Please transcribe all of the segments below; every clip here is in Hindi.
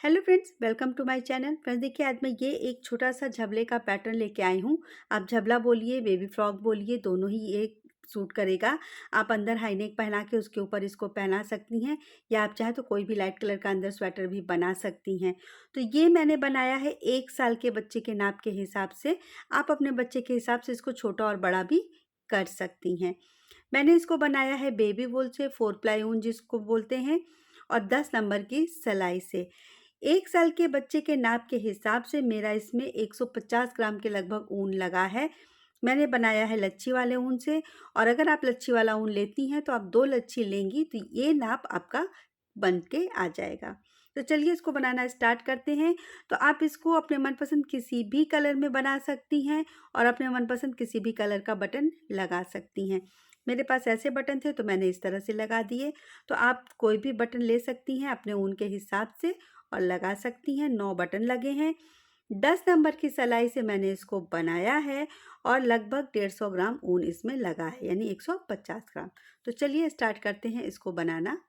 Hello friends, welcome to my channel. Friends देखिए, आज मैं ये एक छोटा सा झबले का पैटर्न लेके आई हूँ। आप झबला बोलिए, बेबी फ्रॉक बोलिए, दोनों ही ये सूट करेगा। आप अंदर हाई नेक पहना के उसके ऊपर इसको पहना सकती हैं, या आप चाहें तो कोई भी लाइट कलर का अंदर स्वेटर भी बना सकती हैं। तो ये मैंने बनाया है 1 साल के बच्चे के नाप के हिसाब से। आप अपने बच्चे के हिसाब से इसको छोटा और बड़ा भी कर सकती हैं। मैंने इसको बनाया है बेबी वूल से, 4 प्लाई ऊन जिसको बोलते हैं, और 10 नंबर की सिलाई से। 1 साल के बच्चे के नाप के हिसाब से मेरा इसमें 150 ग्राम के लगभग ऊन लगा है। मैंने बनाया है लच्छी वाले ऊन से, और अगर आप लच्छी वाला ऊन लेती हैं तो आप 2 लच्छी लेंगी तो ये नाप आपका बन के आ जाएगा। तो चलिए इसको बनाना स्टार्ट करते हैं। तो आप इसको अपने मनपसंद किसी भी कलर में बना सकती हैं, और अपने मनपसंद किसी भी कलर का बटन लगा सकती हैं। मेरे पास ऐसे बटन थे तो मैंने इस तरह से लगा दिए। तो आप कोई भी बटन ले सकती हैं अपने ऊन के हिसाब से और लगा सकती हैं। 9 बटन लगे हैं। 10 नंबर की सिलाई से मैंने इसको बनाया है, और लगभग 150 ग्राम ऊन इसमें लगा है, यानी 150 ग्राम। तो चलिए स्टार्ट करते हैं इसको बनाना।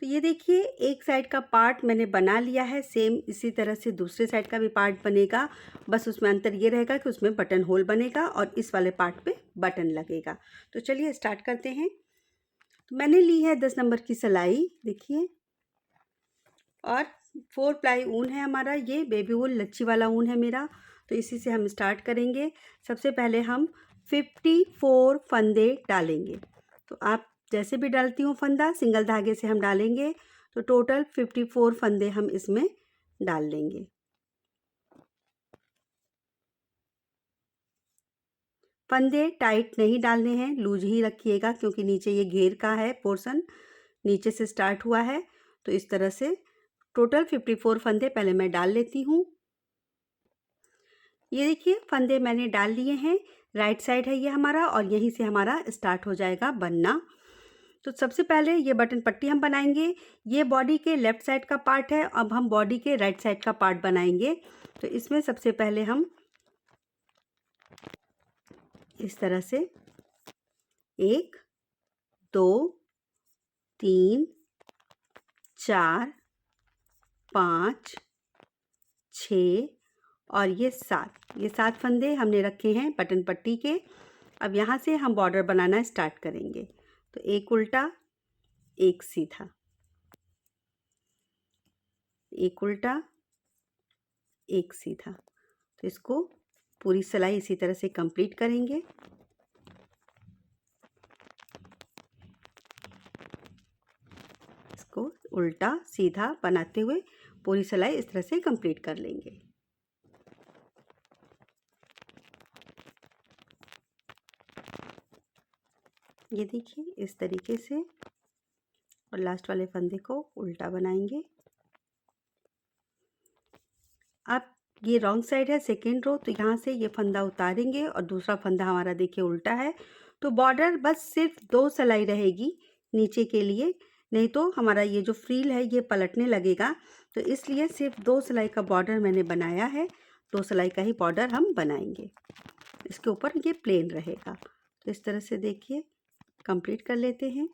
तो ये देखिए, एक साइड का पार्ट मैंने बना लिया है। सेम इसी तरह से दूसरे साइड का भी पार्ट बनेगा। बस उसमें अंतर ये रहेगा कि उसमें बटन होल बनेगा और इस वाले पार्ट पे बटन लगेगा। तो चलिए स्टार्ट करते हैं। तो मैंने ली है 10 नंबर की सिलाई, देखिए, और 4 प्लाई ऊन है हमारा। ये बेबी वूल लच्छी वाला ऊन है मेरा। तो इसी से हम स्टार्ट करेंगे। सबसे पहले हम 54 फंदे डालेंगे। तो आप जैसे भी डालती हूँ फंदा, सिंगल धागे से हम डालेंगे। तो टोटल 54 फंदे हम इसमें डाल लेंगे। फंदे टाइट नहीं डालने हैं, लूज ही रखिएगा, क्योंकि नीचे ये घेर का है पोर्शन, नीचे से स्टार्ट हुआ है। तो इस तरह से टोटल 54 फंदे पहले मैं डाल लेती हूँ। ये देखिए, फंदे मैंने डाल लिए हैं। राइट साइड है ये हमारा, और यहीं से हमारा स्टार्ट हो जाएगा बनना। तो सबसे पहले ये बटन पट्टी हम बनाएंगे। ये बॉडी के लेफ्ट साइड का पार्ट है। अब हम बॉडी के राइट साइड का पार्ट बनाएंगे। तो इसमें सबसे पहले हम इस तरह से 1 2 3 4 5 6 और ये 7 फंदे हमने रखे हैं बटन पट्टी के। अब यहाँ से हम बॉर्डर बनाना स्टार्ट करेंगे। तो एक उल्टा, एक सीधा, एक उल्टा, एक सीधा। तो इसको पूरी सिलाई इसी तरह से कंप्लीट करेंगे। इसको उल्टा सीधा बनाते हुए पूरी सिलाई इस तरह से कंप्लीट कर लेंगे। ये देखिए, इस तरीके से, और लास्ट वाले फंदे को उल्टा बनाएंगे। अब ये रॉन्ग साइड है, सेकेंड रो, तो यहाँ से ये फंदा उतारेंगे और दूसरा फंदा हमारा देखिए उल्टा है। तो बॉर्डर बस सिर्फ 2 सिलाई रहेगी नीचे के लिए, नहीं तो हमारा ये जो फ्रील है ये पलटने लगेगा। तो इसलिए सिर्फ 2 सिलाई का बॉर्डर मैंने बनाया है। 2 सिलाई का ही बॉर्डर हम बनाएंगे। इसके ऊपर ये प्लेन रहेगा। तो इस तरह से देखिए कंप्लीट कर लेते हैं।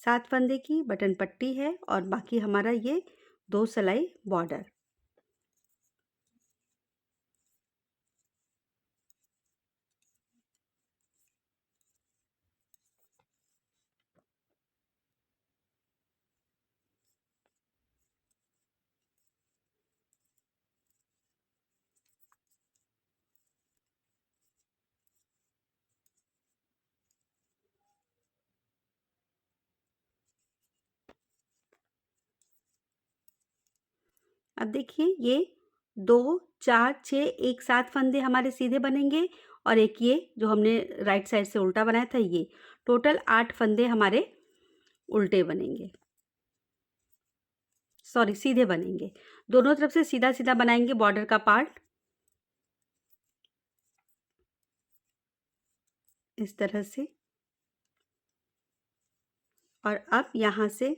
7 फंदे की बटन पट्टी है, और बाकी हमारा ये 2 सिलाई बॉर्डर। अब देखिए, ये 2 4 6 एक 7 फंदे हमारे सीधे बनेंगे, और एक ये जो हमने राइट साइड से उल्टा बनाया था, ये टोटल 8 फंदे हमारे उल्टे बनेंगे, सॉरी सीधे बनेंगे। दोनों तरफ से सीधा सीधा बनाएंगे बॉर्डर का पार्ट, इस तरह से। और अब यहाँ से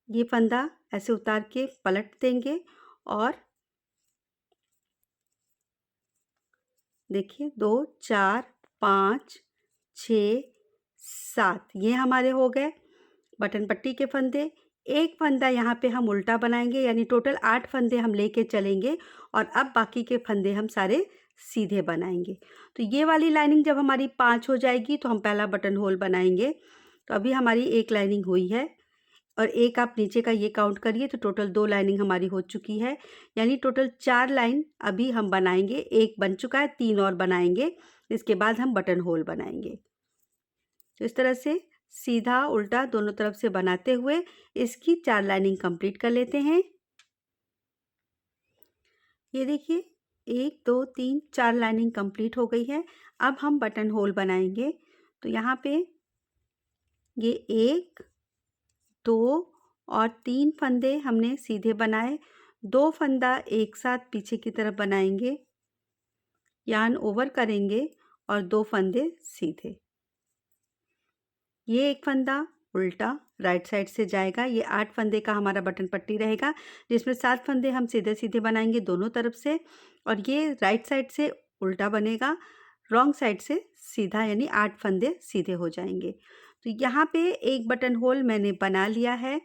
ये फंदा ऐसे उतार के पलट देंगे, और देखिए 2 4 5 6, 7 ये हमारे हो गए बटन पट्टी के फंदे। एक फंदा यहाँ पे हम उल्टा बनाएंगे, यानी टोटल 8 फंदे हम लेके चलेंगे और अब बाकी के फंदे हम सारे सीधे बनाएंगे। तो ये वाली लाइनिंग जब हमारी 5 हो जाएगी तो हम पहला बटन होल बनाएंगे। तो अभी हमारी एक लाइनिंग हुई है और एक आप नीचे का ये काउंट करिए तो टोटल 2 लाइनिंग हमारी हो चुकी है, यानी टोटल 4 लाइन अभी हम बनाएंगे। एक बन चुका है, 3 और बनाएंगे, इसके बाद हम बटन होल बनाएंगे। तो इस तरह से सीधा उल्टा दोनों तरफ से बनाते हुए इसकी 4 लाइनिंग कंप्लीट कर लेते हैं। ये देखिए 1 2 3 4 लाइनिंग कंप्लीट हो गई है। अब हम बटन होल बनाएंगे। तो यहाँ पे ये 1 2 और 3 फंदे हमने सीधे बनाए, 2 फंदा एक साथ पीछे की तरफ बनाएंगे, यार्न ओवर करेंगे और 2 फंदे सीधे। ये एक फंदा उल्टा राइट साइड से जाएगा। ये 8 फंदे का हमारा बटन पट्टी रहेगा, जिसमें 7 फंदे हम सीधे सीधे बनाएंगे दोनों तरफ से, और ये राइट साइड से उल्टा बनेगा, रॉन्ग साइड से सीधा, यानी 8 फंदे सीधे हो जाएंगे। तो यहाँ पे एक बटन होल मैंने बना लिया है।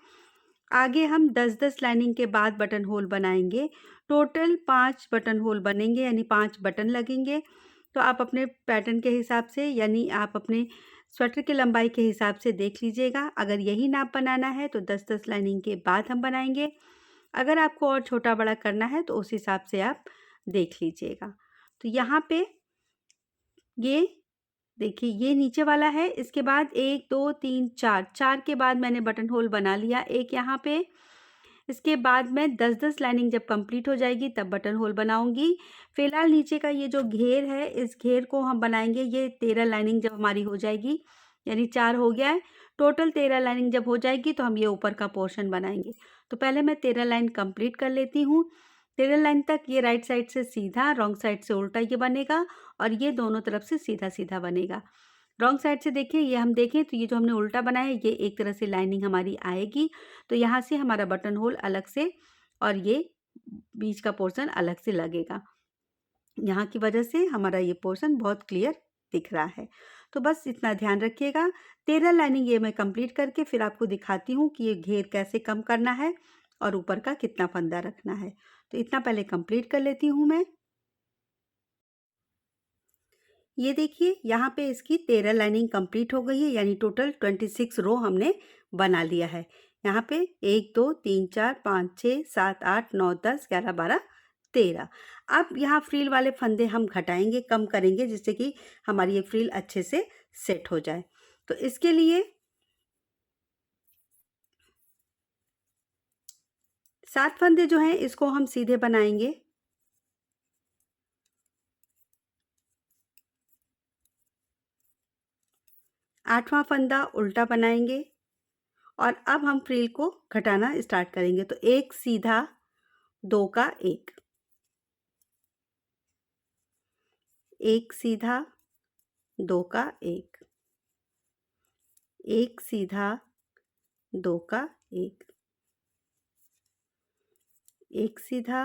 आगे हम 10-10 लाइनिंग के बाद बटन होल बनाएंगे। टोटल 5 बटन होल बनेंगे, यानी 5 बटन लगेंगे। तो आप अपने पैटर्न के हिसाब से, यानी आप अपने स्वेटर की लंबाई के हिसाब से देख लीजिएगा। अगर यही नाप बनाना है तो 10-10 लाइनिंग के बाद हम बनाएंगे। अगर आपको और छोटा बड़ा करना है तो उस हिसाब से आप देख लीजिएगा। तो यहाँ पे ये देखिए ये नीचे वाला है, इसके बाद 1 2 3 4 4 के बाद मैंने बटन होल बना लिया एक यहाँ पे। इसके बाद में 10-10 लाइनिंग जब कंप्लीट हो जाएगी तब बटन होल बनाऊंगी। फिलहाल नीचे का ये जो घेर है, इस घेर को हम बनाएंगे। ये 13 लाइनिंग जब हमारी हो जाएगी, यानी 4 हो गया है, टोटल 13 लाइनिंग जब हो जाएगी तो हम ये ऊपर का पोर्शन बनाएंगे। तो पहले मैं 13 लाइन कंप्लीट कर लेती हूँ। 13 लाइन तक ये राइट साइड से सीधा, रॉन्ग साइड से उल्टा ये बनेगा, और ये दोनों तरफ से सीधा सीधा बनेगा। रॉन्ग साइड से देखिए, ये हम देखें तो ये जो हमने उल्टा बनाया है, ये एक तरह से लाइनिंग हमारी आएगी। तो यहाँ से हमारा बटन होल अलग से और ये बीच का पोर्शन अलग से लगेगा। यहाँ की वजह से हमारा ये पोर्शन बहुत क्लियर दिख रहा है। तो बस इतना ध्यान रखिएगा। 13 लाइनिंग ये मैं कंप्लीट करके फिर आपको दिखाती हूँ कि ये घेर कैसे कम करना है और ऊपर का कितना फंदा रखना है। तो इतना पहले कंप्लीट कर लेती हूँ मैं। ये देखिए यहाँ पे इसकी 13 लाइनिंग कंप्लीट हो गई है, यानी टोटल 26 रो हमने बना लिया है। यहाँ पे 1 2 3 4 5 6 7 8 9 10 11 12 13। अब यहाँ फ्रिल वाले फंदे हम घटाएंगे, कम करेंगे, जिससे कि हमारी ये फ्रिल अच्छे से सेट हो जाए। तो इसके लिए 7 फंदे जो हैं इसको हम सीधे बनाएंगे। 8वां फंदा उल्टा बनाएंगे और अब हम फ्रिल को घटाना स्टार्ट करेंगे। तो एक सीधा, 2 का 1, एक सीधा, 2 का 1, एक सीधा, 2 का 1, एक सीधा,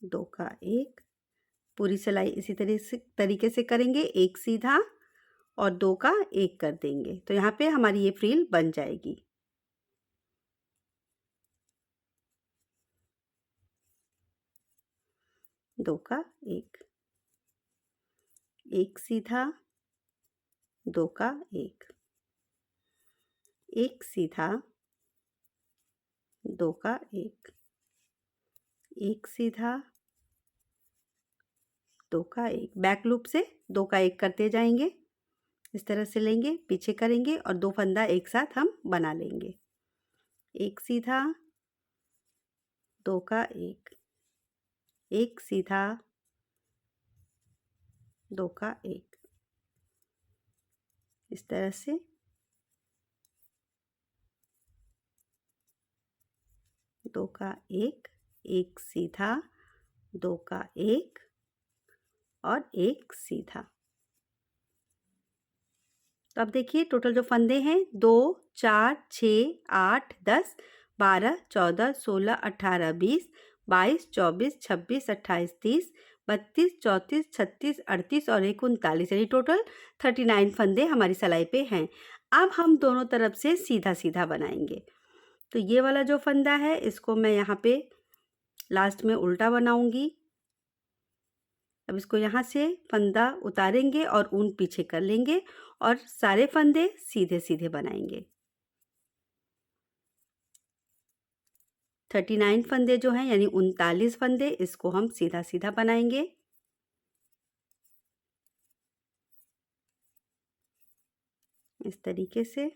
2 का 1। पूरी सिलाई इसी तरीके से करेंगे, एक सीधा और 2 का 1 कर देंगे। तो यहाँ पे हमारी ये फ्रिल बन जाएगी। दो का 1, एक सीधा, 2 का 1, एक सीधा, 2 का 1, एक सीधा, 2 का 1। बैक लूप से 2 का 1 करते जाएंगे, इस तरह से लेंगे, पीछे करेंगे और 2 फंदा एक साथ हम बना लेंगे। एक सीधा, 2 का 1, एक सीधा, 2 का 1, इस तरह से 2 का 1, एक सीधा, 2 का 1 और एक सीधा। तो अब देखिए टोटल जो फंदे हैं 2 4 6 8 10 12 14 16 18 20 22 24 26 28 30 32, 34, 36, 38 और एक 39, यानी टोटल 39 फंदे हमारी सिलाई पे हैं। अब हम दोनों तरफ से सीधा सीधा बनाएंगे। तो ये वाला जो फंदा है इसको मैं यहाँ पे लास्ट में उल्टा बनाऊंगी। अब इसको यहाँ से फंदा उतारेंगे और ऊन पीछे कर लेंगे और सारे फंदे सीधे सीधे बनाएंगे। 39 फंदे जो हैं यानी 39 फंदे, इसको हम सीधा सीधा बनाएंगे। इस तरीके से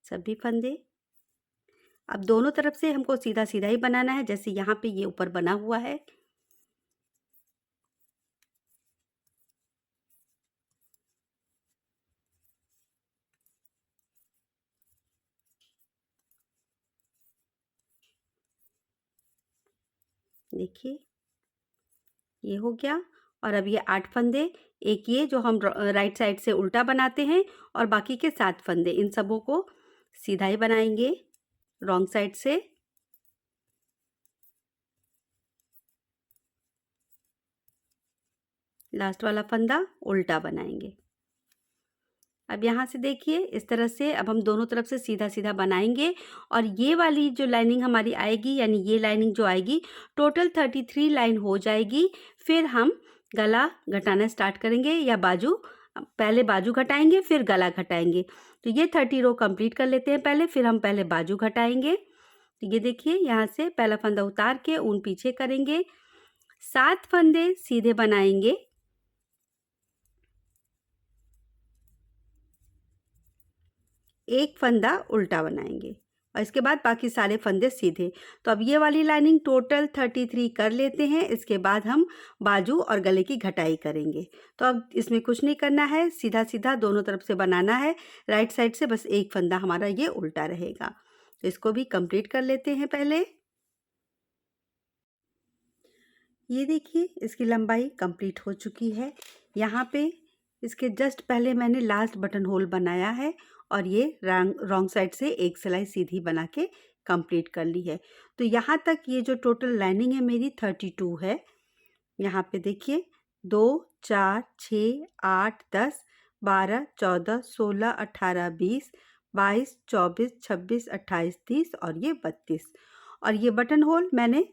सभी फंदे। अब दोनों तरफ से हमको सीधा सीधा ही बनाना है, जैसे यहाँ पे ये ऊपर बना हुआ है। देखिए ये हो गया। और अब ये 8 फंदे, एक ये जो हम राइट साइड से उल्टा बनाते हैं और बाकी के 7 फंदे, इन सबों को सीधा ही बनाएंगे रॉन्ग साइड से। लास्ट वाला फंदा उल्टा बनाएंगे। अब यहाँ से देखिए इस तरह से अब हम दोनों तरफ से सीधा सीधा बनाएंगे और ये वाली जो लाइनिंग हमारी आएगी, यानी ये लाइनिंग जो आएगी, टोटल 33 लाइन हो जाएगी। फिर हम गला घटाना स्टार्ट करेंगे, या बाजू, पहले बाजू घटाएंगे फिर गला घटाएंगे। तो ये 30 रो कंप्लीट कर लेते हैं पहले, फिर हम पहले बाजू घटाएंगे। तो ये देखिए यहाँ से पहला फंदा उतार के ऊन पीछे करेंगे, 7 फंदे सीधे बनाएंगे, एक फंदा उल्टा बनाएंगे और इसके बाद बाकी सारे फंदे सीधे। तो अब ये वाली लाइनिंग टोटल 33 कर लेते हैं। इसके बाद हम बाजू और गले की घटाई करेंगे। तो अब इसमें कुछ नहीं करना है, सीधा सीधा दोनों तरफ से बनाना है। राइट साइड से बस एक फंदा हमारा ये उल्टा रहेगा। तो इसको भी कंप्लीट कर लेते हैं पहले। ये देखिए इसकी लंबाई कंप्लीट हो चुकी है। यहाँ पे इसके जस्ट पहले मैंने लास्ट बटन होल बनाया है और ये रॉन्ग साइड से एक सिलाई सीधी बना के कंप्लीट कर ली है। तो यहाँ तक ये जो टोटल लाइनिंग है मेरी 32 है। यहाँ पे देखिए 2, 4, 6, 8, 10, 12, 14, 16, 18, 20, 22, 24, 26, 28, 30 और ये 32। और ये बटन होल मैंने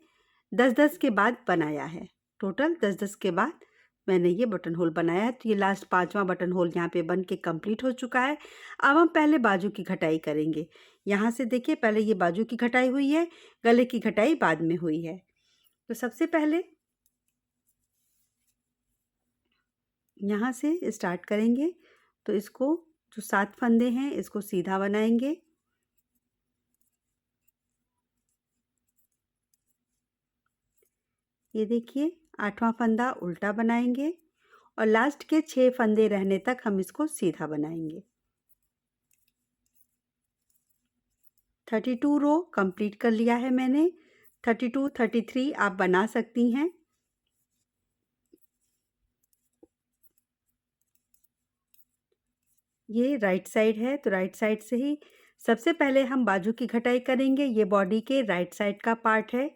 10-10 के बाद बनाया है। टोटल 10-10 के बाद मैंने ये बटन होल बनाया है। तो ये लास्ट 5वां बटन होल यहाँ पे बन के कंप्लीट हो चुका है। अब हम पहले बाजू की घटाई करेंगे। यहाँ से देखिए पहले ये बाजू की घटाई हुई है, गले की घटाई बाद में हुई है। तो सबसे पहले यहाँ से स्टार्ट करेंगे। तो इसको जो 7 फंदे हैं इसको सीधा बनाएंगे। ये देखिए 8वां फंदा उल्टा बनाएंगे और लास्ट के 6 फंदे रहने तक हम इसको सीधा बनाएंगे। 32 रो कंप्लीट कर लिया है मैंने। 32, 33 आप बना सकती हैं। ये राइट साइड है तो राइट साइड से ही सबसे पहले हम बाजू की घटाई करेंगे। ये बॉडी के राइट साइड का पार्ट है।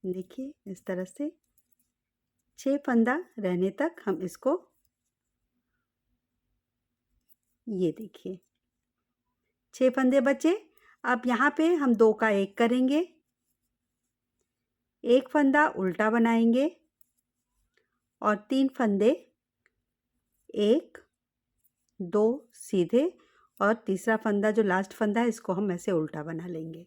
देखिए इस तरह से 6 फंदा रहने तक हम इसको, ये देखिए 6 फंदे बचे। अब यहाँ पे हम 2 का 1 करेंगे, एक फंदा उल्टा बनाएंगे और 3 फंदे, 1, 2 सीधे और तीसरा फंदा जो लास्ट फंदा है इसको हम ऐसे उल्टा बना लेंगे।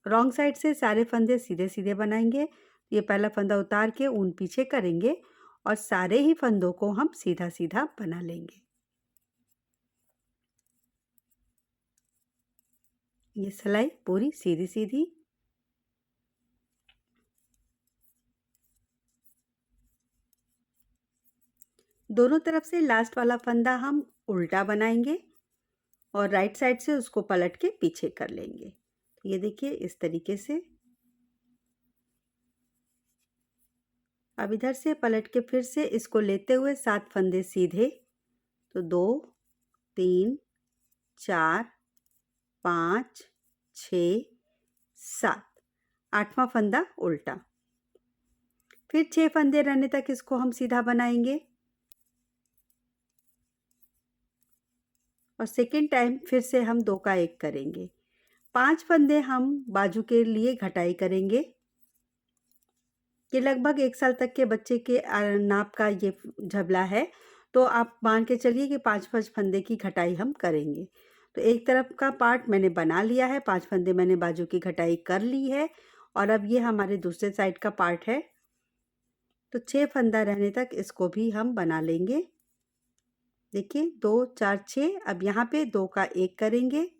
रॉन्ग साइड से सारे फंदे सीधे सीधे बनाएंगे। ये पहला फंदा उतार के ऊन पीछे करेंगे और सारे ही फंदों को हम सीधा सीधा बना लेंगे। ये सिलाई पूरी सीधी सीधी। दोनों तरफ से लास्ट वाला फंदा हम उल्टा बनाएंगे और राइट साइड से उसको पलट के पीछे कर लेंगे। ये देखिए इस तरीके से। अब इधर से पलट के फिर से इसको लेते हुए 7 फंदे सीधे, तो 2, 3, 4, 5, 6, 7, 8वां फंदा उल्टा। फिर 6 फंदे रहने तक इसको हम सीधा बनाएंगे और सेकेंड टाइम फिर से हम 2 का 1 करेंगे। 5 फंदे हम बाजू के लिए घटाई करेंगे। ये लगभग 1 साल तक के बच्चे के नाप का ये झबला है, तो आप मान के चलिए कि 5-5 फंदे की घटाई हम करेंगे। तो एक तरफ का पार्ट मैंने बना लिया है, 5 फंदे मैंने बाजू की घटाई कर ली है और अब ये हमारे दूसरे साइड का पार्ट है। तो 6 फंदा रहने तक इसको भी हम बना लेंगे। देखिए 2, 4, 6। अब यहाँ पे 2 का 1 करेंगे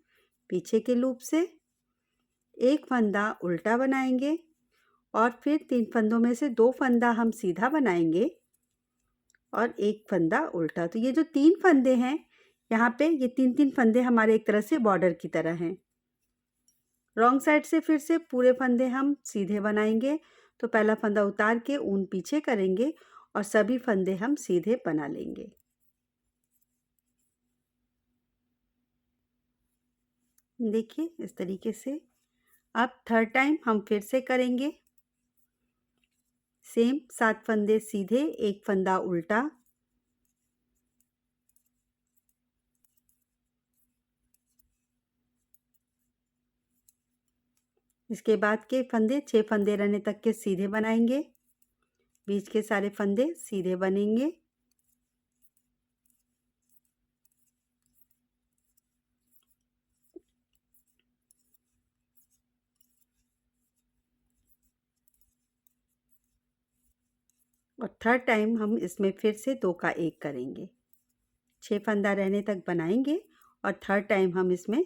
पीछे के लूप से, एक फंदा उल्टा बनाएंगे और फिर 3 फंदों में से 2 फंदा हम सीधा बनाएंगे और एक फंदा उल्टा। तो ये जो 3 फंदे हैं यहाँ पे, ये 3-3 फंदे हमारे एक तरह से बॉर्डर की तरह हैं। रॉन्ग साइड से फिर से पूरे फंदे हम सीधे बनाएंगे। तो पहला फंदा उतार के ऊन पीछे करेंगे और सभी फंदे हम सीधे बना लेंगे। देखिए इस तरीके से। अब थर्ड टाइम हम फिर से करेंगे सेम, 7 फंदे सीधे, एक फंदा उल्टा। इसके बाद के फंदे 6 फंदे रहने तक के सीधे बनाएंगे, बीच के सारे फंदे सीधे बनेंगे। और थर्ड टाइम हम इसमें फिर से 2 का 1 करेंगे, 6 फंदा रहने तक बनाएंगे और थर्ड टाइम हम इसमें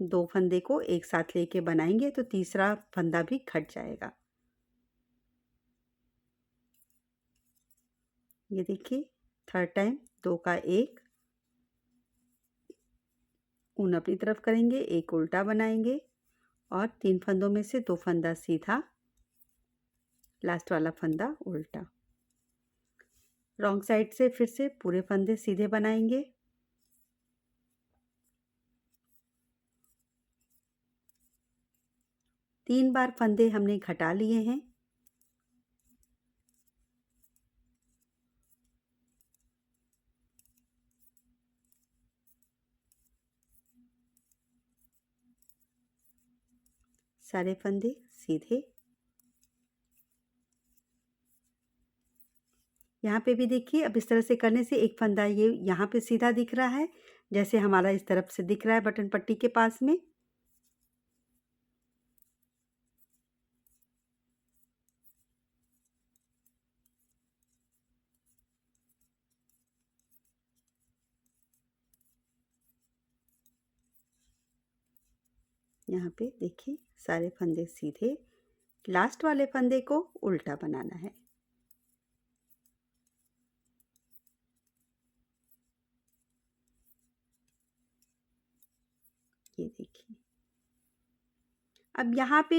2 फंदे को एक साथ लेके बनाएंगे, तो तीसरा फंदा भी घट जाएगा। ये देखिए थर्ड टाइम 2 का 1, ऊन अपनी तरफ करेंगे, एक उल्टा बनाएंगे और 3 फंदों में से 2 फंदा सीधा, लास्ट वाला फंदा उल्टा। रॉन्ग साइड से फिर से पूरे फंदे सीधे बनाएंगे। तीन बार फंदे हमने घटा लिए हैं। सारे फंदे सीधे। यहाँ पे भी देखिए, अब इस तरह से करने से एक फंदा ये यहाँ पे सीधा दिख रहा है, जैसे हमारा इस तरफ से दिख रहा है बटन पट्टी के पास में। यहाँ पे देखिए सारे फंदे सीधे, लास्ट वाले फंदे को उल्टा बनाना है। ये देखिए, अब यहाँ पे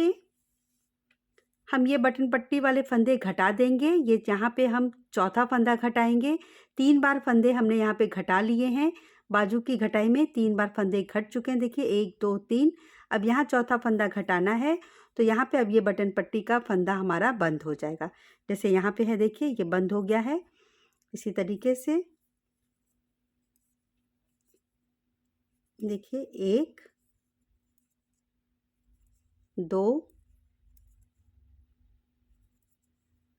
हम ये बटन पट्टी वाले फंदे घटा देंगे। ये यहाँ पे हम चौथा फंदा घटाएंगे। 3 बार फंदे हमने यहाँ पे घटा लिए हैं। बाजू की घटाई में 3 बार फंदे घट चुके हैं। देखिए 1, 2, 3। अब यहाँ चौथा फंदा घटाना है, तो यहाँ पे अब ये बटन पट्टी का फंदा हमारा बंद हो जाएगा। जैसे यहाँ पे है देखिए, ये बंद हो गया है। इसी तरीके से देखिए 1, 2,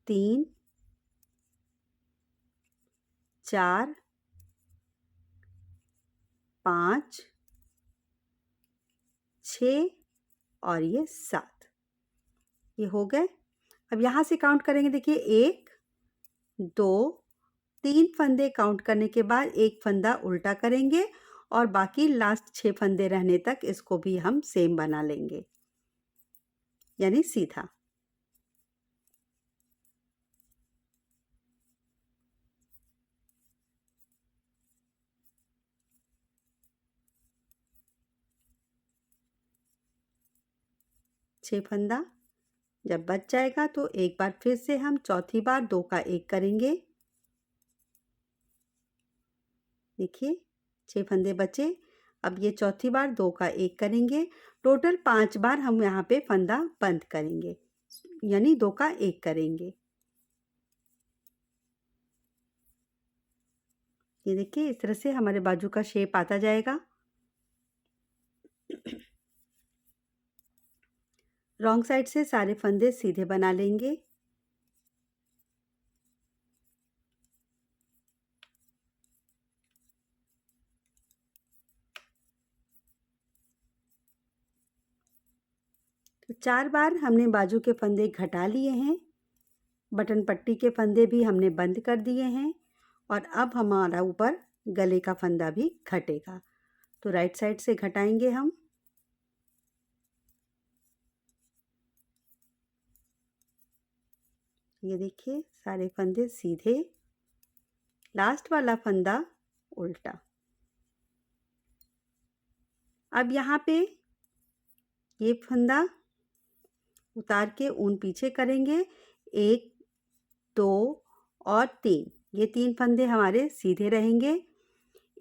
3, 4, 5, 6 और ये 7। ये हो गए। अब यहाँ से काउंट करेंगे। देखिए 1, 2, 3 फंदे काउंट करने के बाद एक फंदा उल्टा करेंगे और बाकी लास्ट 6 फंदे रहने तक इसको भी हम सेम बना लेंगे, यानी सीधा। 6 फंदा। जब बच जाएगा तो एक बार फिर से हम चौथी बार 2 का 1 करेंगे। देखिए 6 फंदे बचे। अब ये चौथी बार 2 का 1 करेंगे। टोटल 5 बार हम यहाँ पे फंदा बंद करेंगे, यानी 2 का 1 करेंगे। ये देखिए इस तरह से हमारे बाजू का शेप आता जाएगा। रॉन्ग साइड से सारे फंदे सीधे बना लेंगे। तो 4 बार हमने बाजू के फंदे घटा लिए हैं। बटन पट्टी के फंदे भी हमने बंद कर दिए हैं और अब हमारा ऊपर गले का फंदा भी घटेगा। तो राइट साइड से घटाएंगे हम। ये देखिए सारे फंदे सीधे, लास्ट वाला फंदा उल्टा। अब यहाँ पे ये फंदा उतार के ऊन पीछे करेंगे। 1 2 और 3, ये 3 फंदे हमारे सीधे रहेंगे।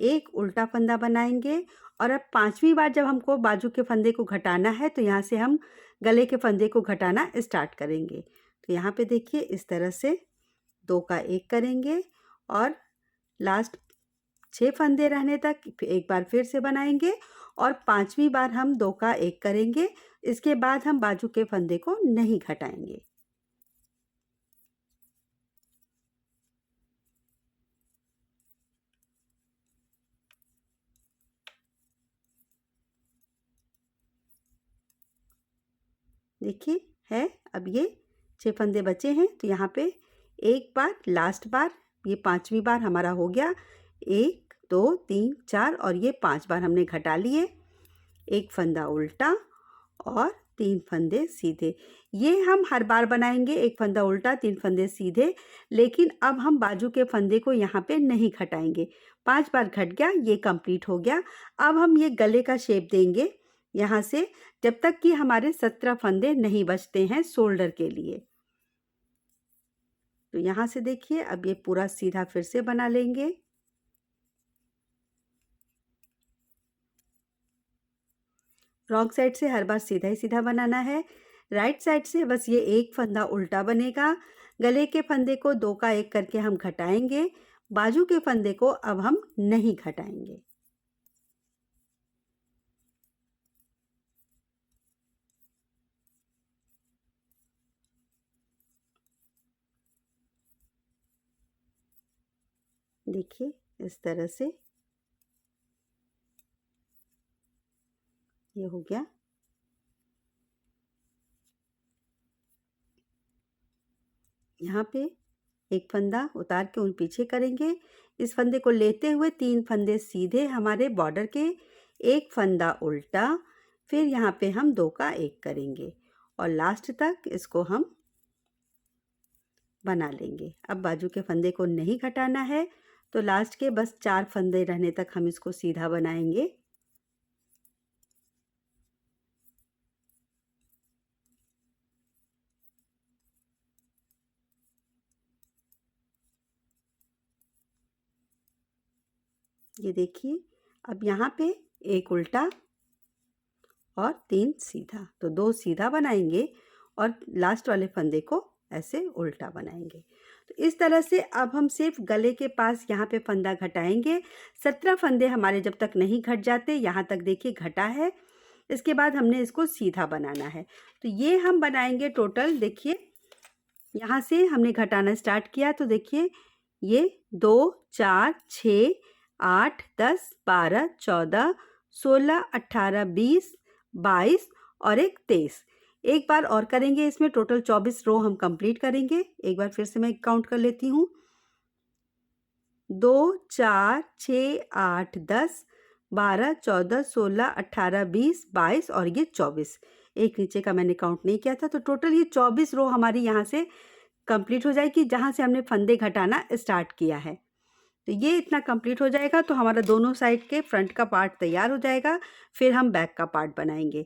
एक उल्टा फंदा बनाएंगे और अब 5वीं बार जब हमको बाजू के फंदे को घटाना है तो यहाँ से हम गले के फंदे को घटाना स्टार्ट करेंगे। तो यहाँ पे देखिए इस तरह से 2 का 1 करेंगे और लास्ट 6 फंदे रहने तक एक बार फिर से बनाएंगे और 5वीं बार हम 2 का 1 करेंगे। इसके बाद हम बाजू के फंदे को नहीं घटाएंगे। देखिए है, अब ये 6 फंदे बचे हैं तो यहाँ पे एक बार लास्ट बार, ये 5वीं बार हमारा हो गया। 1 2 3 4 और ये 5 बार हमने घटा लिए। एक फंदा उल्टा और 3 फंदे सीधे। ये हम हर बार बनाएंगे, एक फंदा उल्टा 3 फंदे सीधे, लेकिन अब हम बाजू के फंदे को यहाँ पे नहीं घटाएंगे। 5 बार घट गया, ये कंप्लीट हो गया। अब हम ये गले का शेप देंगे यहाँ से जब तक कि हमारे 17 फंदे नहीं बचते हैं शोल्डर के लिए। तो यहाँ से देखिए अब ये पूरा सीधा फिर से बना लेंगे। रॉन्ग साइड से हर बार सीधा ही सीधा बनाना है। राइट साइड से बस ये एक फंदा उल्टा बनेगा। गले के फंदे को 2 का 1 करके हम घटाएंगे। बाजू के फंदे को अब हम नहीं घटाएंगे। देखिए इस तरह से ये हो गया। यहाँ पे एक फंदा उतार के उन पीछे करेंगे। इस फंदे को लेते हुए 3 फंदे सीधे हमारे बॉर्डर के, एक फंदा उल्टा, फिर यहाँ पे हम 2 का 1 करेंगे और लास्ट तक इसको हम बना लेंगे। अब बाजू के फंदे को नहीं घटाना है तो लास्ट के बस 4 फंदे रहने तक हम इसको सीधा बनाएंगे। ये देखिए अब यहाँ पे एक उल्टा और 3 सीधा, तो 2 सीधा बनाएंगे और लास्ट वाले फंदे को ऐसे उल्टा बनाएंगे। तो इस तरह से अब हम सिर्फ गले के पास यहाँ पे फंदा घटाएंगे। 17 फंदे हमारे जब तक नहीं घट जाते, यहाँ तक देखिए घटा है। इसके बाद हमने इसको सीधा बनाना है। तो ये हम बनाएंगे टोटल, देखिए यहाँ से हमने घटाना स्टार्ट किया तो देखिए ये 2 4 6 8 10 12 14 16 18 20 22 और एक 23। एक बार और करेंगे, इसमें टोटल 24 रो हम कंप्लीट करेंगे। एक बार फिर से मैं काउंट कर लेती हूँ। 2 4 6 8 10 12 14 16 18 20 22 और ये 24। एक नीचे का मैंने काउंट नहीं किया था। तो टोटल ये 24 रो हमारी यहाँ से कंप्लीट हो जाएगी जहाँ से हमने फंदे घटाना स्टार्ट किया है। तो ये इतना कंप्लीट हो जाएगा तो हमारा दोनों साइड के फ्रंट का पार्ट तैयार हो जाएगा। फिर हम बैक का पार्ट बनाएंगे।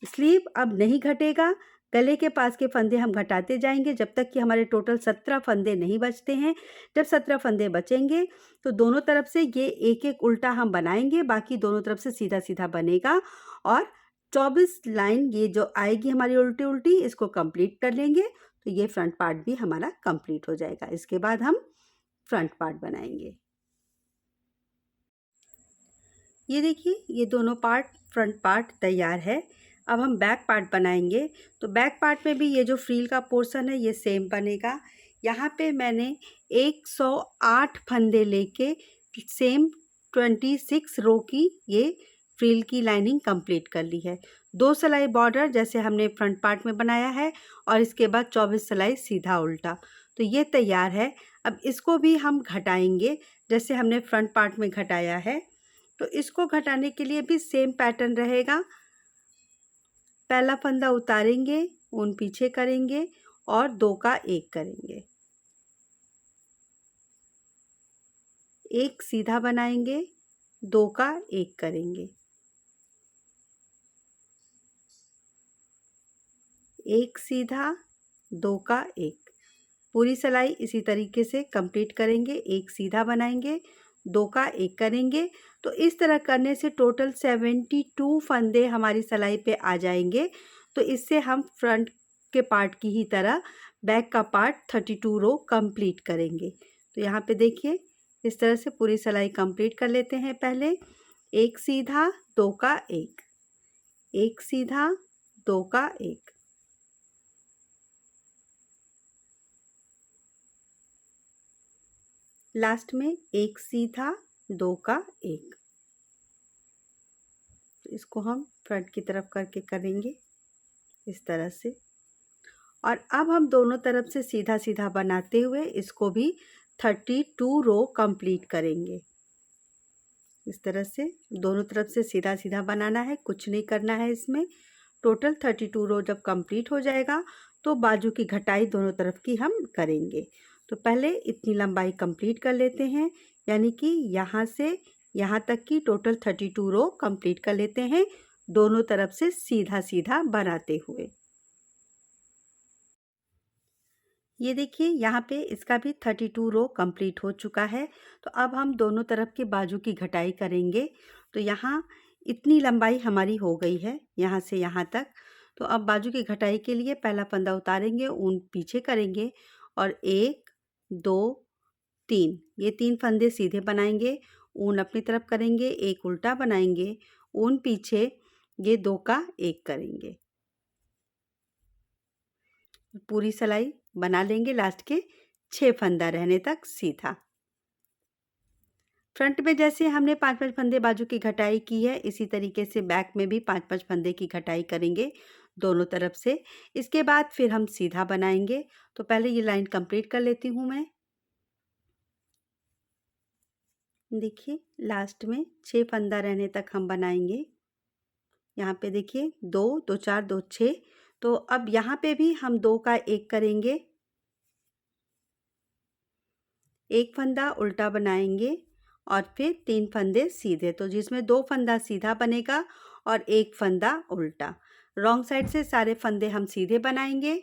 स्लीव अब नहीं घटेगा, गले के पास के फंदे हम घटाते जाएंगे जब तक कि हमारे टोटल 17 फंदे नहीं बचते हैं। जब 17 फंदे बचेंगे तो दोनों तरफ से ये एक एक उल्टा हम बनाएंगे, बाकी दोनों तरफ से सीधा सीधा बनेगा और 24 लाइन ये जो आएगी हमारी उल्टी उल्टी, इसको कंप्लीट कर लेंगे तो ये फ्रंट पार्ट भी हमारा कंप्लीट हो जाएगा। इसके बाद हम फ्रंट पार्ट बनाएंगे। ये देखिए, ये दोनों पार्ट फ्रंट पार्ट तैयार है। अब हम बैक पार्ट बनाएंगे। तो बैक पार्ट में भी ये जो फ्रील का पोर्शन है ये सेम बनेगा। यहाँ पे मैंने 108 फंदे लेके सेम 26 रो की ये फ्रील की लाइनिंग कंप्लीट कर ली है। 2 सिलाई बॉर्डर जैसे हमने फ्रंट पार्ट में बनाया है और इसके बाद 24 सिलाई सीधा उल्टा, तो ये तैयार है। अब इसको भी हम घटाएंगे जैसे हमने फ्रंट पार्ट में घटाया है। तो इसको घटाने के लिए भी सेम पैटर्न रहेगा। पहला फंदा उतारेंगे, ऊन पीछे करेंगे और 2 का 1 करेंगे, एक सीधा बनाएंगे, 2 का 1 करेंगे, एक सीधा, 2 का 1। पूरी सिलाई इसी तरीके से कंप्लीट करेंगे। एक सीधा बनाएंगे, 2 का 1 करेंगे। तो इस तरह करने से टोटल 72 फंदे हमारी सिलाई पे आ जाएंगे। तो इससे हम फ्रंट के पार्ट की ही तरह बैक का पार्ट 32 रो कंप्लीट करेंगे। तो यहाँ पे देखिए, इस तरह से पूरी सिलाई कंप्लीट कर लेते हैं। पहले एक सीधा, 2 का 1, एक सीधा, 2 का 1, लास्ट में एक सीधा, 2 का 1। इसको हम फ्रंट की तरफ करके करेंगे इस तरह से। और अब हम दोनों तरफ से सीधा सीधा बनाते हुए इसको भी 32 रो कंप्लीट करेंगे। इस तरह से दोनों तरफ से सीधा सीधा बनाना है, कुछ नहीं करना है इसमें। टोटल 32 रो जब कंप्लीट हो जाएगा तो बाजू की घटाई दोनों तरफ की हम करेंगे। तो पहले इतनी लंबाई कंप्लीट कर लेते हैं, यानी कि यहाँ से यहाँ तक की टोटल 32 रो कंप्लीट कर लेते हैं, दोनों तरफ से सीधा सीधा बनाते हुए। ये देखिए, यहाँ पे इसका भी 32 रो कंप्लीट हो चुका है। तो अब हम दोनों तरफ के बाजू की घटाई करेंगे। तो यहाँ इतनी लंबाई हमारी हो गई है यहाँ से यहाँ तक। तो अब बाजू की घटाई के लिए पहला फंदा उतारेंगे, ऊन पीछे करेंगे और 1, 2, 3, ये 3 फंदे सीधे बनाएंगे, ऊन अपनी तरफ करेंगे, एक उल्टा बनाएंगे, ऊन पीछे, ये 2 का 1 करेंगे। पूरी सिलाई बना लेंगे लास्ट के 6 फंदा रहने तक सीधा। फ्रंट में जैसे हमने 5-5 फंदे बाजू की घटाई की है, इसी तरीके से बैक में भी 5-5 फंदे की घटाई करेंगे दोनों तरफ से। इसके बाद फिर हम सीधा बनाएंगे। तो पहले ये लाइन कंप्लीट कर लेती हूँ मैं। देखिए, लास्ट में 6 फंदा रहने तक हम बनाएंगे। यहाँ पे देखिए 2, 2, 4, 2, 6। तो अब यहाँ पे भी हम 2 का 1 करेंगे, एक फंदा उल्टा बनाएंगे और फिर 3 फंदे सीधे। तो जिसमें 2 फंदा सीधा बनेगा और एक फंदा उल्टा। रॉन्ग साइड से सारे फंदे हम सीधे बनाएंगे।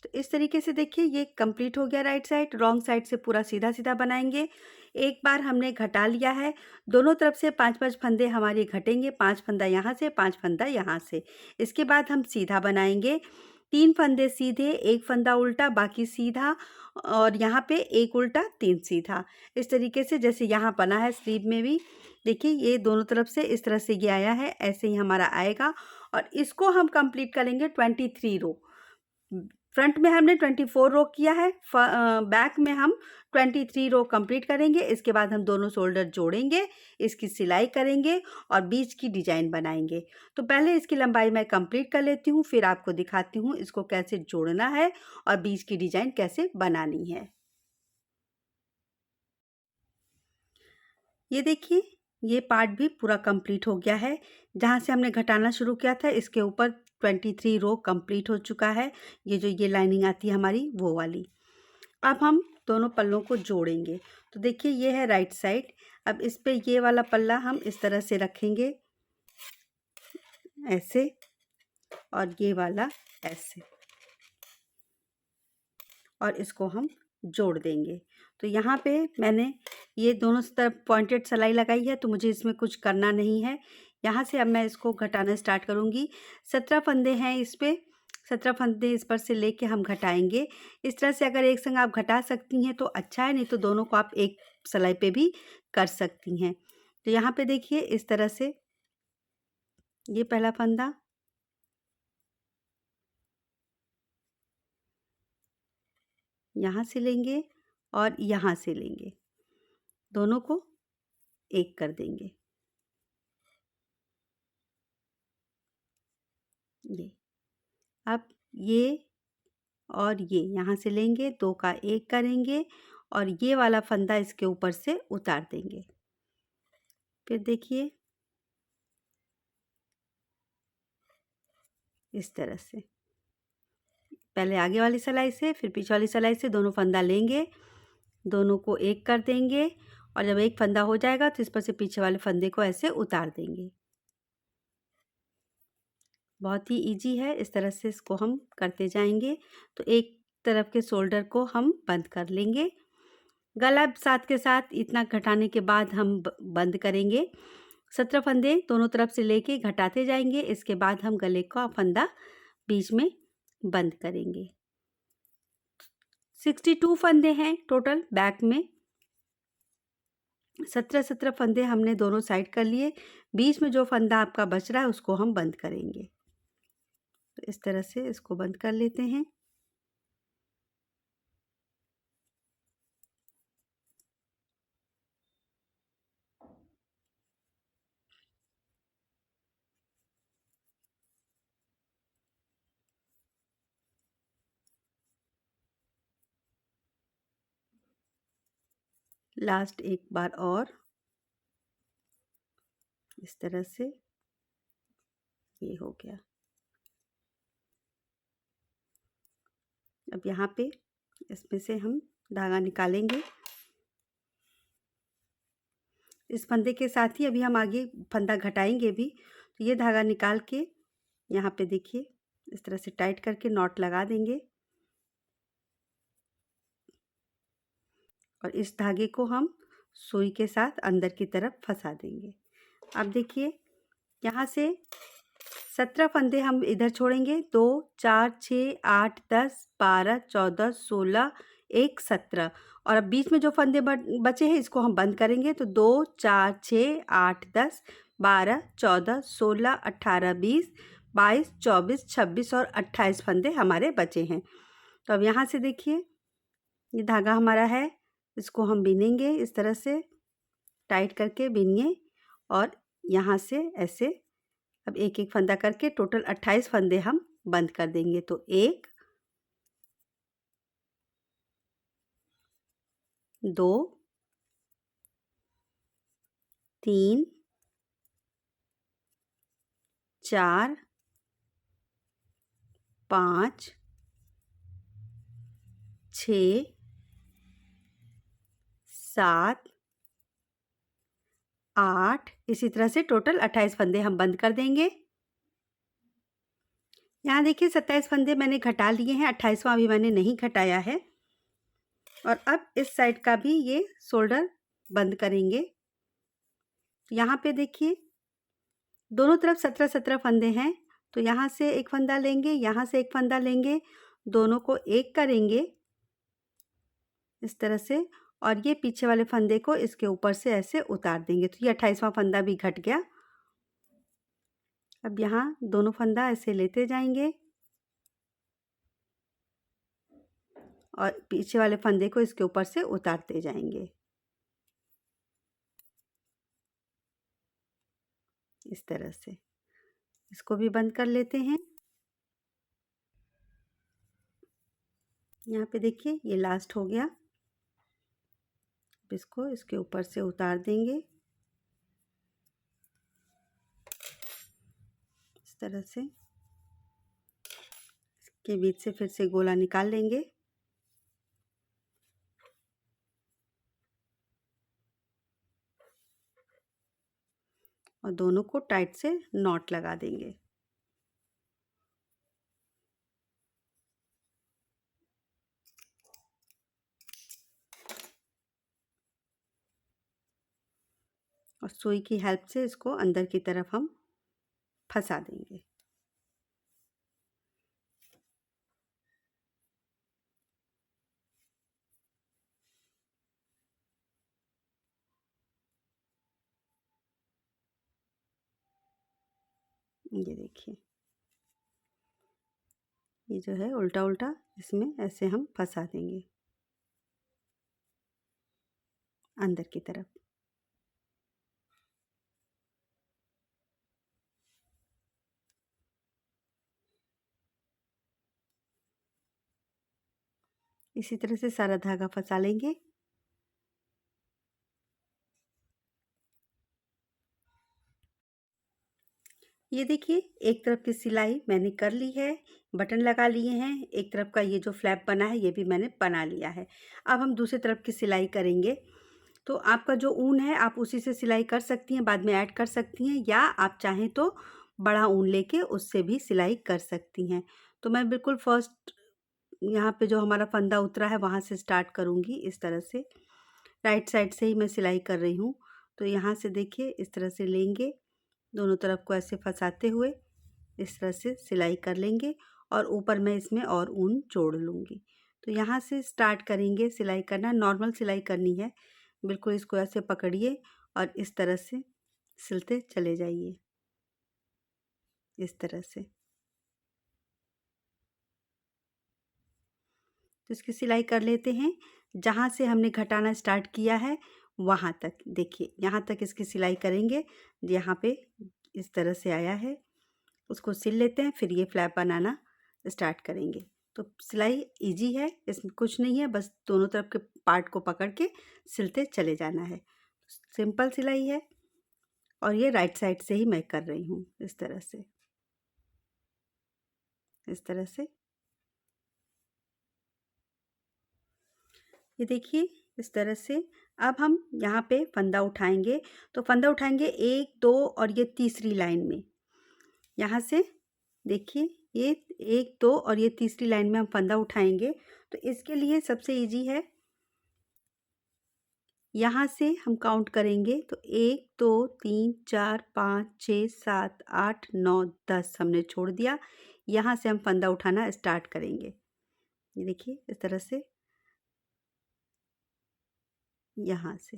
तो इस तरीके से देखिए, ये कंप्लीट हो गया राइट साइड। रॉन्ग साइड से पूरा सीधा सीधा बनाएंगे। एक बार हमने घटा लिया है, दोनों तरफ से 5-5 फंदे हमारे घटेंगे, 5 फंदा यहाँ से, 5 फंदा यहाँ से। इसके बाद हम सीधा बनाएंगे, 3 फंदे सीधे, एक फंदा उल्टा, बाकी सीधा और यहाँ पे एक उल्टा, 3 सीधा। इस तरीके से जैसे यहाँ बना है स्लीव में भी, देखिए ये दोनों तरफ से इस तरह से ये आया है, ऐसे ही हमारा आएगा। और इसको हम कंप्लीट करेंगे 23 रो। फ्रंट में हमने 24 रो किया है, बैक में हम 23 रो कंप्लीट करेंगे। इसके बाद हम दोनों शोल्डर जोड़ेंगे, इसकी सिलाई करेंगे और बीच की डिजाइन बनाएंगे। तो पहले इसकी लंबाई मैं कंप्लीट कर लेती हूँ, फिर आपको दिखाती हूँ इसको कैसे जोड़ना है और बीच की डिजाइन कैसे बनानी है। ये देखिए, ये पार्ट भी पूरा कंप्लीट हो गया है। जहाँ से हमने घटाना शुरू किया था इसके ऊपर 23 रो कंप्लीट हो चुका है। ये जो ये लाइनिंग आती है हमारी, वो वाली। अब हम दोनों पल्लों को जोड़ेंगे। तो देखिए, ये है राइट साइड। अब इस पे ये वाला पल्ला हम इस तरह से रखेंगे, ऐसे और ये वाला ऐसे, और इसको हम जोड़ देंगे। तो यहाँ पे मैंने ये दोनों तरफ पॉइंटेड सिलाई लगाई है, तो मुझे इसमें कुछ करना नहीं है। यहाँ से अब मैं इसको घटाना स्टार्ट करूँगी। 17 फंदे हैं इस पे, 17 फंदे इस पर से लेके हम घटाएंगे। इस तरह से अगर एक संग आप घटा सकती हैं तो अच्छा है, नहीं तो दोनों को आप एक सिलाई पे भी कर सकती हैं। तो यहाँ पे देखिए इस तरह से, ये पहला फंदा, यहाँ से लेंगे और यहाँ से लेंगे, दोनों को एक कर देंगे। ये अब ये और ये यहाँ से लेंगे, दो का एक करेंगे और ये वाला फंदा इसके ऊपर से उतार देंगे। फिर देखिए इस तरह से, पहले आगे वाली सिलाई से फिर पीछे वाली सिलाई से दोनों फंदा लेंगे, दोनों को एक कर देंगे और जब एक फंदा हो जाएगा तो इस पर से पीछे वाले फंदे को ऐसे उतार देंगे। बहुत ही इजी है, इस तरह से इसको हम करते जाएंगे। तो एक तरफ के शोल्डर को हम बंद कर लेंगे, गला साथ के साथ इतना घटाने के बाद हम बंद करेंगे। 17 फंदे दोनों तरफ से लेके घटाते जाएंगे, इसके बाद हम गले का फंदा बीच में बंद करेंगे। 62 फंदे हैं टोटल बैक में। 17 फंदे हमने दोनों साइड कर लिए, बीच में जो फंदा आपका बच रहा है उसको हम बंद करेंगे। तो इस तरह से इसको बंद कर लेते हैं। लास्ट एक बार और इस तरह से, ये हो गया। अब यहाँ पे इसमें से हम धागा निकालेंगे। इस फंदे के साथ ही अभी हम आगे फंदा घटाएंगे भी। तो ये धागा निकाल के यहाँ पे देखिए इस तरह से टाइट करके नॉट लगा देंगे और इस धागे को हम सुई के साथ अंदर की तरफ फंसा देंगे। अब देखिए यहाँ से 17 फंदे हम इधर छोड़ेंगे, 2 4 6 8 10 12 14 16 1 17, और अब बीच में जो फंदे बचे हैं इसको हम बंद करेंगे। तो 2 4 6 8 10 12 14 16 18 20 22 24 26 और 28 फंदे हमारे बचे हैं। तो अब यहाँ से देखिए ये धागा हमारा है, इसको हम बिनेंगे इस तरह से टाइट करके बिनिए और यहाँ से ऐसे अब एक एक फंदा करके टोटल 28 फंदे हम बंद कर देंगे। तो 1 2 3 4 5 6 7 8, इसी तरह से टोटल 28 फंदे हम बंद कर देंगे। यहाँ देखिए 27 फंदे मैंने घटा लिए हैं, 28वां अभी मैंने नहीं घटाया है। और अब इस साइड का भी ये शोल्डर बंद करेंगे। यहाँ पे देखिए दोनों तरफ 17 फंदे हैं, तो यहाँ से एक फंदा लेंगे, यहाँ से एक फंदा लेंगे, दोनों को एक करेंगे इस तरह से और ये पीछे वाले फंदे को इसके ऊपर से ऐसे उतार देंगे। तो ये 28वां फंदा भी घट गया। अब यहाँ दोनों फंदा ऐसे लेते जाएंगे और पीछे वाले फंदे को इसके ऊपर से उतारते जाएंगे इस तरह से। इसको भी बंद कर लेते हैं। यहाँ पे देखिए ये लास्ट हो गया। इसको इसके ऊपर से उतार देंगे इस तरह से। इसके बीच से फिर से गोला निकाल लेंगे और दोनों को टाइट से नॉट लगा देंगे। और सुई की हेल्प से इसको अंदर की तरफ हम फंसा देंगे। ये देखिए, ये जो है उल्टा उल्टा इसमें ऐसे हम फंसा देंगे अंदर की तरफ। इसी तरह से सारा धागा फंसा लेंगे। ये देखिए, एक तरफ की सिलाई मैंने कर ली है, बटन लगा लिए हैं, एक तरफ का ये जो फ्लैप बना है ये भी मैंने बना लिया है। अब हम दूसरी तरफ की सिलाई करेंगे। तो आपका जो ऊन है आप उसी से सिलाई कर सकती हैं, बाद में ऐड कर सकती हैं, या आप चाहें तो बड़ा ऊन लेके उससे भी सिलाई कर सकती हैं। तो मैं बिल्कुल फर्स्ट यहाँ पे जो हमारा फंदा उतरा है वहाँ से स्टार्ट करूँगी। इस तरह से राइट साइड से ही मैं सिलाई कर रही हूँ। तो यहाँ से देखिए इस तरह से लेंगे, दोनों तरफ को ऐसे फंसाते हुए इस तरह से सिलाई कर लेंगे और ऊपर मैं इसमें और ऊन जोड़ लूँगी। तो यहाँ से स्टार्ट करेंगे सिलाई करना, नॉर्मल सिलाई करनी है। बिल्कुल इसको ऐसे पकड़िए और इस तरह से सिलते चले जाइए, इस तरह से। तो इसकी सिलाई कर लेते हैं। जहाँ से हमने घटाना स्टार्ट किया है वहाँ तक देखिए, यहाँ तक इसकी सिलाई करेंगे। यहाँ पे इस तरह से आया है, उसको सिल लेते हैं, फिर ये फ्लैप बनाना स्टार्ट करेंगे। तो सिलाई इजी है, इसमें कुछ नहीं है, बस दोनों तरफ के पार्ट को पकड़ के सिलते चले जाना है। सिंपल सिलाई है और ये राइट साइड से ही मैं कर रही हूँ, इस तरह से, इस तरह से। ये देखिए इस तरह से। अब हम यहाँ पे फंदा उठाएंगे, तो फंदा उठाएंगे 1 2 और ये तीसरी लाइन में। यहाँ से देखिए ये 1 2 और ये तीसरी लाइन में हम फंदा उठाएंगे। तो इसके लिए सबसे इजी है, यहाँ से हम काउंट करेंगे तो 1 2 3 4 5 6 7 8 9 10 हमने छोड़ दिया। यहाँ से हम फंदा उठाना स्टार्ट करेंगे। ये देखिए इस तरह से, यहाँ से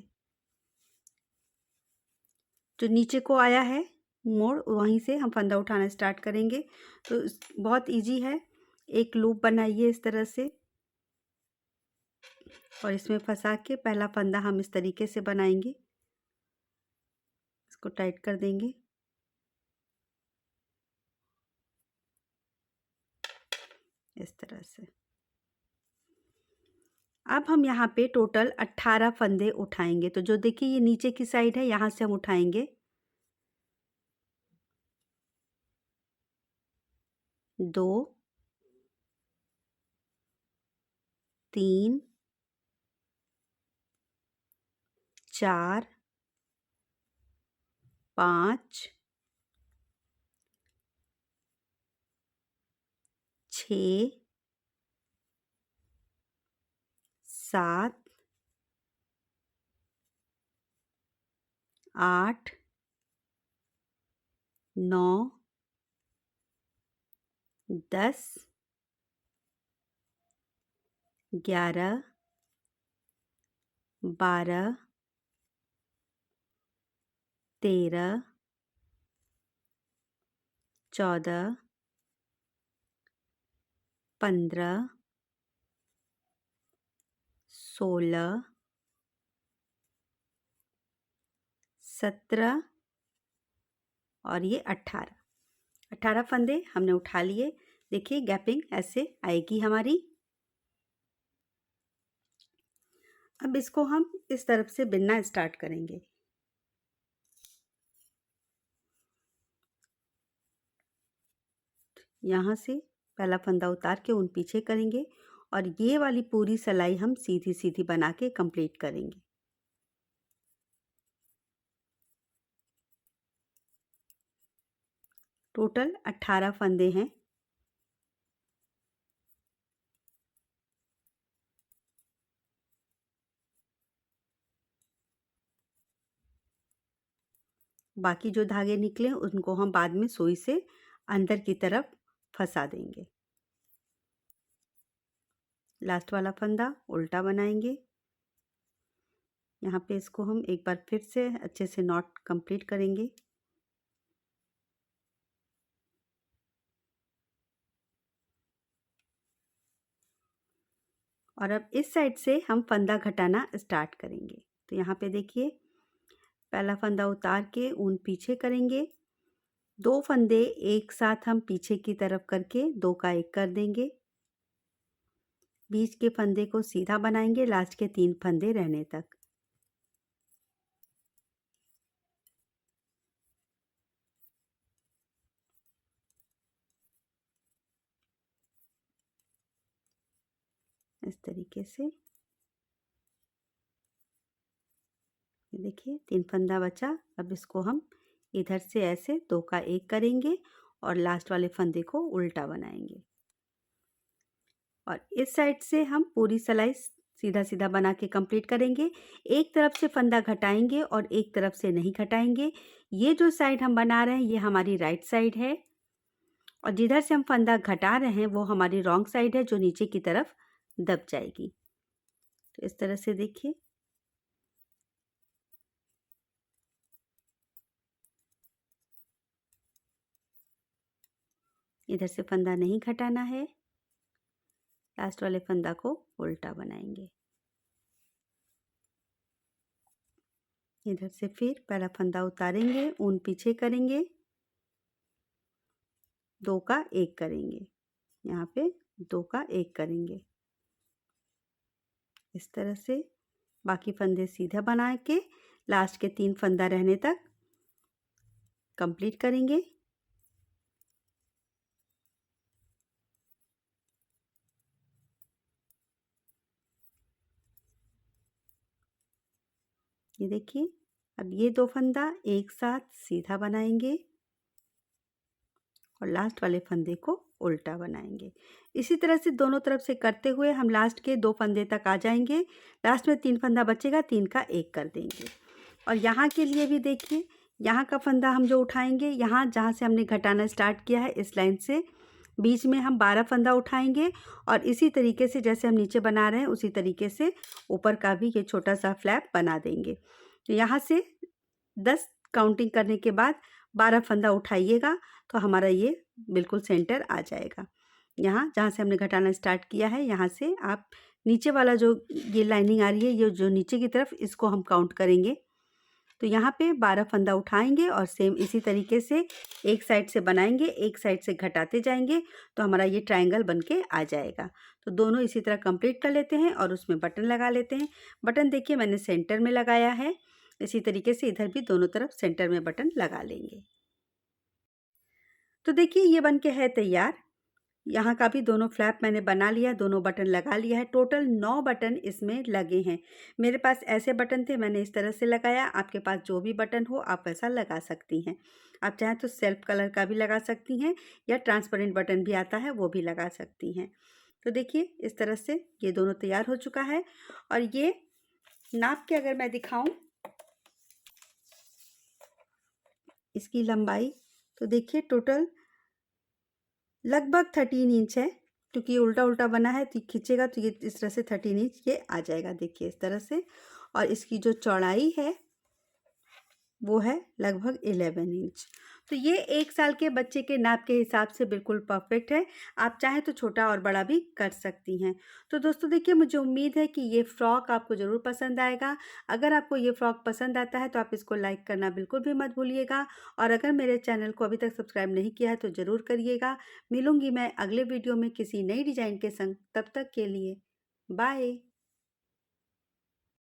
जो नीचे को आया है मोड़, वहीं से हम फंदा उठाना स्टार्ट करेंगे। तो बहुत इजी है। एक लूप बनाइए इस तरह से और इसमें फंसा के पहला फंदा हम इस तरीके से बनाएंगे, इसको टाइट कर देंगे इस तरह से। अब हम यहाँ पे टोटल 18 फंदे उठाएंगे। तो जो देखिए ये नीचे की साइड है, यहाँ से हम उठाएंगे 2 3 4 5 6 7 8 9 10 11 12 13 14 15 16 17 और ये 18 फंदे हमने उठा लिए। देखिए गैपिंग ऐसे आएगी हमारी। अब इसको हम इस तरफ से बिनना स्टार्ट करेंगे। यहाँ से पहला फंदा उतार के ऊन पीछे करेंगे और ये वाली पूरी सिलाई हम सीधी सीधी बना के कंप्लीट करेंगे। टोटल 18 फंदे हैं। बाकी जो धागे निकले उनको हम बाद में सुई से अंदर की तरफ फंसा देंगे। लास्ट वाला फंदा उल्टा बनाएंगे। यहाँ पे इसको हम एक बार फिर से अच्छे से नॉट कंप्लीट करेंगे। और अब इस साइड से हम फंदा घटाना स्टार्ट करेंगे। तो यहाँ पे देखिए, पहला फंदा उतार के ऊन पीछे करेंगे, 2 फंदे एक साथ हम पीछे की तरफ करके 2 का 1 कर देंगे। बीच के फंदे को सीधा बनाएंगे लास्ट के 3 फंदे रहने तक। इस तरीके से ये देखिए 3 फंदा बचा। अब इसको हम इधर से ऐसे 2 का 1 करेंगे और लास्ट वाले फंदे को उल्टा बनाएंगे। और इस साइड से हम पूरी सिलाई सीधा सीधा बना के कंप्लीट करेंगे। एक तरफ से फंदा घटाएंगे और एक तरफ से नहीं घटाएंगे। ये जो साइड हम बना रहे हैं ये हमारी राइट साइड है और जिधर से हम फंदा घटा रहे हैं वो हमारी रॉन्ग साइड है जो नीचे की तरफ दब जाएगी। तो इस तरह से देखिए, इधर से फंदा नहीं घटाना है, लास्ट वाले फंदा को उल्टा बनाएंगे। इधर से फिर पहला फंदा उतारेंगे, ऊन पीछे करेंगे, 2 का 1 करेंगे, यहाँ पे 2 का 1 करेंगे। इस तरह से बाकी फंदे सीधा बना के लास्ट के 3 फंदा रहने तक कंप्लीट करेंगे। ये देखिए, अब ये 2 फंदा एक साथ सीधा बनाएंगे और लास्ट वाले फंदे को उल्टा बनाएंगे। इसी तरह से दोनों तरफ से करते हुए हम लास्ट के 2 फंदे तक आ जाएंगे। लास्ट में 3 फंदा बचेगा, 3 का 1 कर देंगे। और यहाँ के लिए भी देखिए, यहाँ का फंदा हम जो उठाएंगे, यहाँ जहाँ से हमने घटाना स्टार्ट किया है इस लाइन से बीच में हम 12 फंदा उठाएंगे और इसी तरीके से जैसे हम नीचे बना रहे हैं उसी तरीके से ऊपर का भी ये छोटा सा फ्लैप बना देंगे। तो यहाँ से 10 काउंटिंग करने के बाद 12 फंदा उठाइएगा तो हमारा ये बिल्कुल सेंटर आ जाएगा। यहाँ जहाँ से हमने घटाना स्टार्ट किया है यहाँ से आप नीचे वाला जो ये लाइनिंग आ रही है, ये जो नीचे की तरफ, इसको हम काउंट करेंगे। तो यहाँ पे 12 फंदा उठाएंगे और सेम इसी तरीके से एक साइड से बनाएंगे, एक साइड से घटाते जाएंगे तो हमारा ये ट्रायंगल बन के आ जाएगा। तो दोनों इसी तरह कंप्लीट कर लेते हैं और उसमें बटन लगा लेते हैं। बटन देखिए मैंने सेंटर में लगाया है, इसी तरीके से इधर भी दोनों तरफ सेंटर में बटन लगा लेंगे। तो देखिए ये बन के है तैयार। यहाँ का भी दोनों फ्लैप मैंने बना लिया, दोनों बटन लगा लिया है। टोटल 9 बटन इसमें लगे हैं। मेरे पास ऐसे बटन थे, मैंने इस तरह से लगाया। आपके पास जो भी बटन हो आप वैसा लगा सकती हैं। आप चाहें तो सेल्फ कलर का भी लगा सकती हैं या ट्रांसपेरेंट बटन भी आता है वो भी लगा सकती हैं। तो देखिए इस तरह से ये दोनों तैयार हो चुका है। और ये नाप के अगर मैं दिखाऊं इसकी लंबाई, तो देखिए टोटल लगभग 13 इंच है, क्योंकि ये उल्टा उल्टा बना है तो खींचेगा तो ये इस तरह से 13 इंच ये आ जाएगा। देखिए इस तरह से। और इसकी जो चौड़ाई है वो है लगभग 11 इंच। तो ये 1 साल के बच्चे के नाप के हिसाब से बिल्कुल परफेक्ट है। आप चाहें तो छोटा और बड़ा भी कर सकती हैं। तो दोस्तों देखिए, मुझे उम्मीद है कि ये फ्रॉक आपको ज़रूर पसंद आएगा। अगर आपको ये फ्रॉक पसंद आता है तो आप इसको लाइक करना बिल्कुल भी मत भूलिएगा। और अगर मेरे चैनल को अभी तक सब्सक्राइब नहीं किया है तो ज़रूर करिएगा। मिलूँगी मैं अगले वीडियो में किसी नई डिज़ाइन के संग। तब तक के लिए बाय।